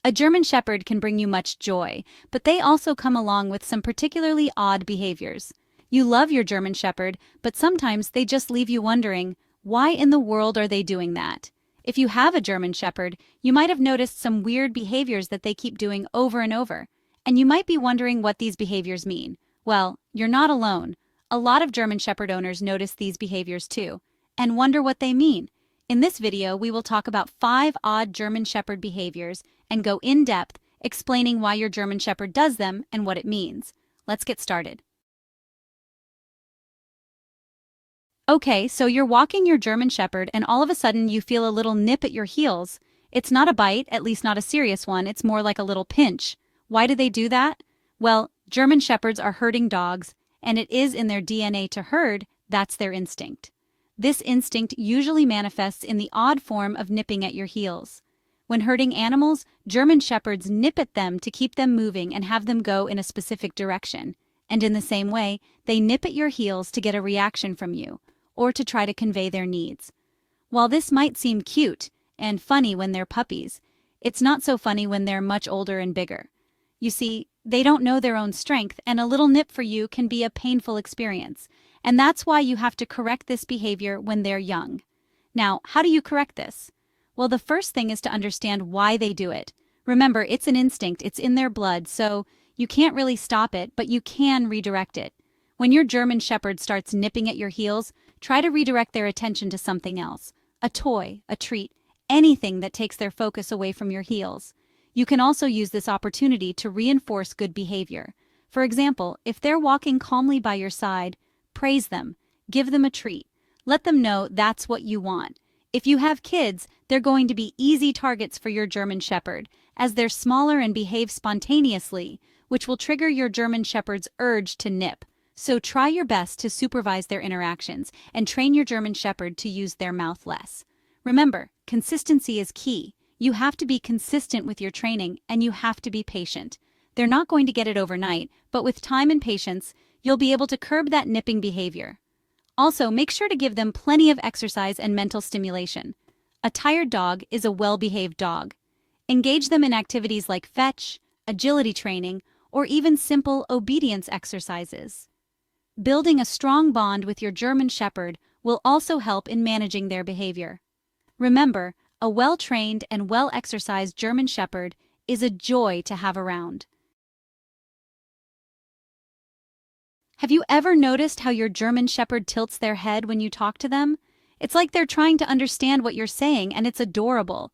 A German Shepherd can bring you much joy, but they also come along with some particularly odd behaviors. You love your German Shepherd, but sometimes they just leave you wondering, why in the world are they doing that? If you have a German Shepherd, you might have noticed some weird behaviors that they keep doing over and over, and you might be wondering what these behaviors mean. Well, you're not alone. A lot of German Shepherd owners notice these behaviors too, and wonder what they mean. In this video, we will talk about 5 odd German Shepherd behaviors and go in depth explaining why your German Shepherd does them and what it means. Let's get started. Okay, so you're walking your German Shepherd and all of a sudden you feel a little nip at your heels. It's not a bite, at least not a serious one, it's more like a little pinch. Why do they do that? Well, German Shepherds are herding dogs, and it is in their DNA to herd. That's their instinct. This instinct usually manifests in the odd form of nipping at your heels. When herding animals, German Shepherds nip at them to keep them moving and have them go in a specific direction. And in the same way, they nip at your heels to get a reaction from you, or to try to convey their needs. While this might seem cute and funny when they're puppies, it's not so funny when they're much older and bigger. You see, they don't know their own strength, and a little nip for you can be a painful experience. And that's why you have to correct this behavior when they're young. Now, how do you correct this? Well, the first thing is to understand why they do it. Remember, it's an instinct, it's in their blood, so you can't really stop it, but you can redirect it. When your German Shepherd starts nipping at your heels, try to redirect their attention to something else. A toy, a treat, anything that takes their focus away from your heels. You can also use this opportunity to reinforce good behavior. For example, if they're walking calmly by your side, praise them, give them a treat. Let them know that's what you want. If you have kids, they're going to be easy targets for your German Shepherd, as they're smaller and behave spontaneously, which will trigger your German Shepherd's urge to nip. So try your best to supervise their interactions and train your German Shepherd to use their mouth less. Remember, consistency is key. You have to be consistent with your training, and you have to be patient. They're not going to get it overnight, but with time and patience, you'll be able to curb that nipping behavior. Also, make sure to give them plenty of exercise and mental stimulation. A tired dog is a well-behaved dog. Engage them in activities like fetch, agility training, or even simple obedience exercises. Building a strong bond with your German Shepherd will also help in managing their behavior. Remember, a well-trained and well-exercised German Shepherd is a joy to have around. Have you ever noticed how your German Shepherd tilts their head when you talk to them? It's like they're trying to understand what you're saying, and it's adorable.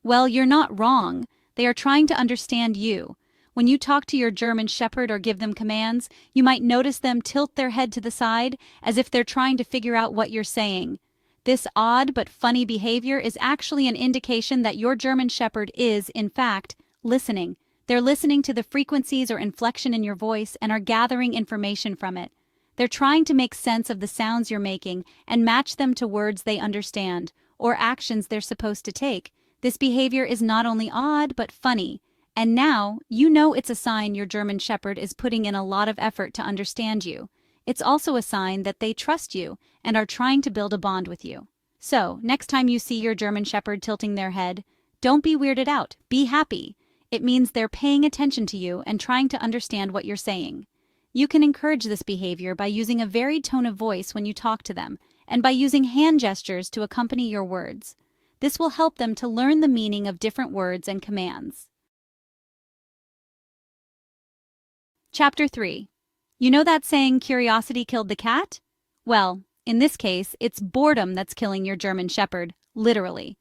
Well, you're not wrong. They are trying to understand you. When you talk to your German Shepherd or give them commands, you might notice them tilt their head to the side, as if they're trying to figure out what you're saying. This odd but funny behavior is actually an indication that your German Shepherd is, in fact, listening. They're listening to the frequencies or inflection in your voice and are gathering information from it. They're trying to make sense of the sounds you're making and match them to words they understand or actions they're supposed to take. This behavior is not only odd but funny. And now, you know it's a sign your German Shepherd is putting in a lot of effort to understand you. It's also a sign that they trust you and are trying to build a bond with you. So, next time you see your German Shepherd tilting their head, don't be weirded out. Be happy. It means they're paying attention to you and trying to understand what you're saying. You can encourage this behavior by using a varied tone of voice when you talk to them, and by using hand gestures to accompany your words. This will help them to learn the meaning of different words and commands. Chapter 3. You know that saying, curiosity killed the cat? Well, in this case, it's boredom that's killing your German Shepherd, literally.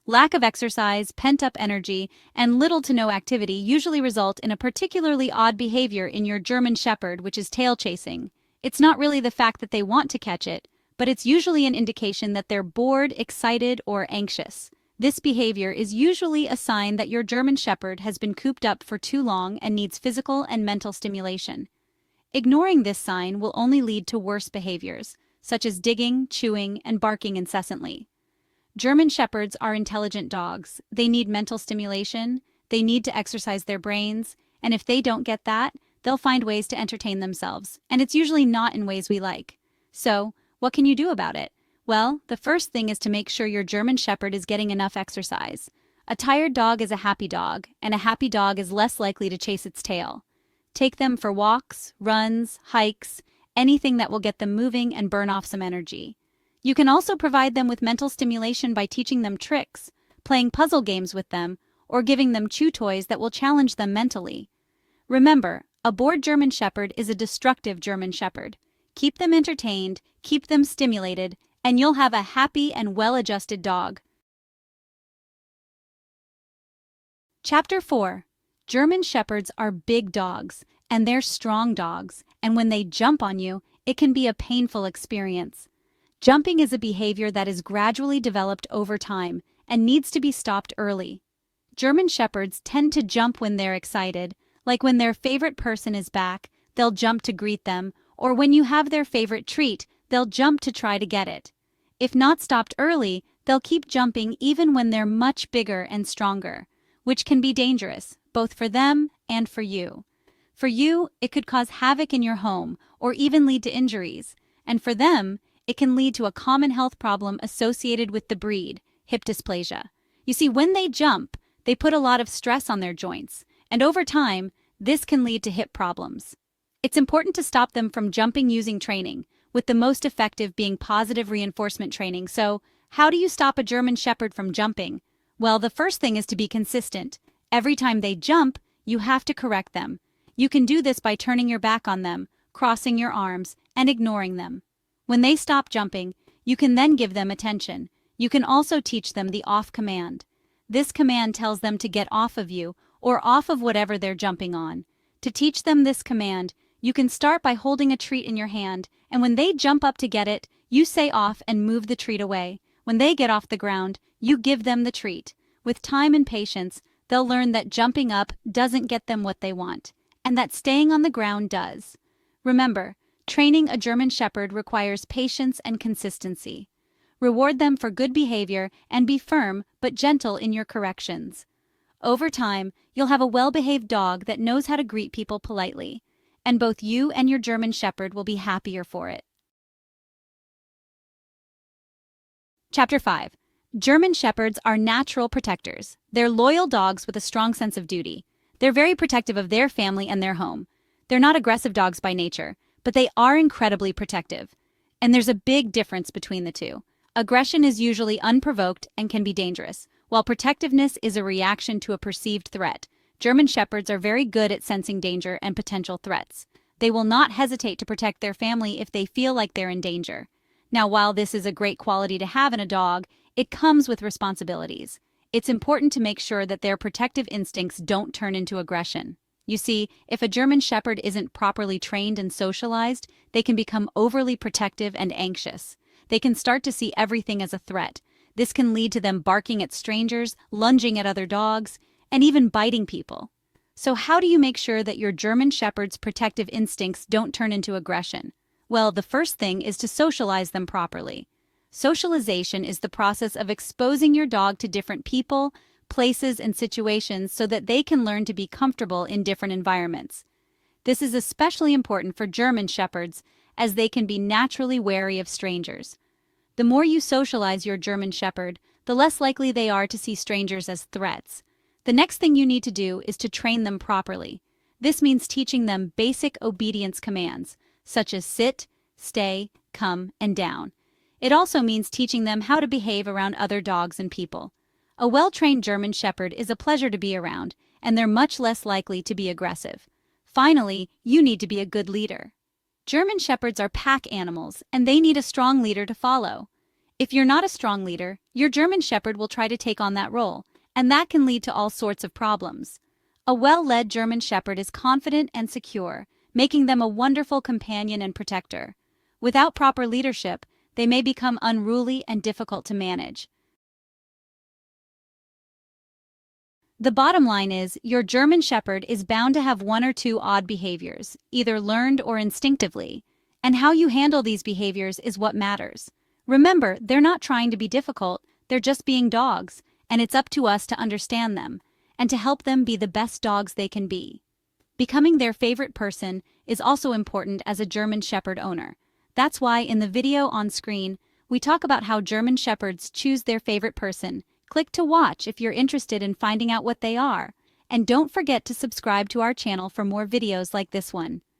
Lack of exercise, pent-up energy, and little to no activity usually result in a particularly odd behavior in your German Shepherd, which is tail chasing. It's not really the fact that they want to catch it, but it's usually an indication that they're bored, excited, or anxious. This behavior is usually a sign that your German Shepherd has been cooped up for too long and needs physical and mental stimulation. Ignoring this sign will only lead to worse behaviors, such as digging, chewing, and barking incessantly. German Shepherds are intelligent dogs. They need mental stimulation, they need to exercise their brains, and if they don't get that, they'll find ways to entertain themselves, and it's usually not in ways we like. So, what can you do about it? Well, the first thing is to make sure your German Shepherd is getting enough exercise. A tired dog is a happy dog, and a happy dog is less likely to chase its tail. Take them for walks, runs, hikes, anything that will get them moving and burn off some energy. You can also provide them with mental stimulation by teaching them tricks, playing puzzle games with them, or giving them chew toys that will challenge them mentally. Remember, a bored German Shepherd is a destructive German Shepherd. Keep them entertained, keep them stimulated, and you'll have a happy and well-adjusted dog. Chapter 4. German Shepherds are big dogs, and they're strong dogs, and when they jump on you, it can be a painful experience. Jumping is a behavior that is gradually developed over time and needs to be stopped early. German Shepherds tend to jump when they're excited, like when their favorite person is back, they'll jump to greet them, or when you have their favorite treat, they'll jump to try to get it. If not stopped early, they'll keep jumping even when they're much bigger and stronger, which can be dangerous, both for them and for you. For you, it could cause havoc in your home or even lead to injuries, and for them, it can lead to a common health problem associated with the breed, hip dysplasia. You see, when they jump, they put a lot of stress on their joints, and over time, this can lead to hip problems. It's important to stop them from jumping using training, with the most effective being positive reinforcement training. So, how do you stop a German Shepherd from jumping? Well, the first thing is to be consistent. Every time they jump, you have to correct them. You can do this by turning your back on them, crossing your arms, and ignoring them. When they stop jumping, you can then give them attention. You can also teach them the off command. This command tells them to get off of you or off of whatever they're jumping on. To teach them this command, you can start by holding a treat in your hand, and when they jump up to get it, you say off and move the treat away. When they get off the ground, you give them the treat. With time and patience, they'll learn that jumping up doesn't get them what they want, and that staying on the ground does. Remember, training a German Shepherd requires patience and consistency. Reward them for good behavior and be firm but gentle in your corrections. Over time, you'll have a well-behaved dog that knows how to greet people politely, and both you and your German Shepherd will be happier for it. Chapter 5. German Shepherds are natural protectors. They're loyal dogs with a strong sense of duty. They're very protective of their family and their home. They're not aggressive dogs by nature, but they are incredibly protective. And there's a big difference between the two. Aggression is usually unprovoked and can be dangerous, while protectiveness is a reaction to a perceived threat. German Shepherds are very good at sensing danger and potential threats. They will not hesitate to protect their family if they feel like they're in danger. Now, while this is a great quality to have in a dog, it comes with responsibilities. It's important to make sure that their protective instincts don't turn into aggression. You see, if a German Shepherd isn't properly trained and socialized, they can become overly protective and anxious. They can start to see everything as a threat. This can lead to them barking at strangers, lunging at other dogs, and even biting people. So how do you make sure that your German Shepherd's protective instincts don't turn into aggression? Well, the first thing is to socialize them properly. Socialization is the process of exposing your dog to different people, places, and situations so that they can learn to be comfortable in different environments. This is especially important for German Shepherds, as they can be naturally wary of strangers. The more you socialize your German Shepherd, the less likely they are to see strangers as threats. The next thing you need to do is to train them properly. This means teaching them basic obedience commands, such as sit, stay, come, and down. It also means teaching them how to behave around other dogs and people. A well-trained German Shepherd is a pleasure to be around, and they're much less likely to be aggressive. Finally, you need to be a good leader. German Shepherds are pack animals, and they need a strong leader to follow. If you're not a strong leader, your German Shepherd will try to take on that role, and that can lead to all sorts of problems. A well-led German Shepherd is confident and secure, making them a wonderful companion and protector. Without proper leadership, they may become unruly and difficult to manage. The bottom line is, your German Shepherd is bound to have one or two odd behaviors, either learned or instinctively, and how you handle these behaviors is what matters. Remember, they're not trying to be difficult, they're just being dogs, and it's up to us to understand them, and to help them be the best dogs they can be. Becoming their favorite person is also important as a German Shepherd owner. That's why in the video on screen, we talk about how German Shepherds choose their favorite person, Click to watch if you're interested in finding out what they are. And don't forget to subscribe to our channel for more videos like this one.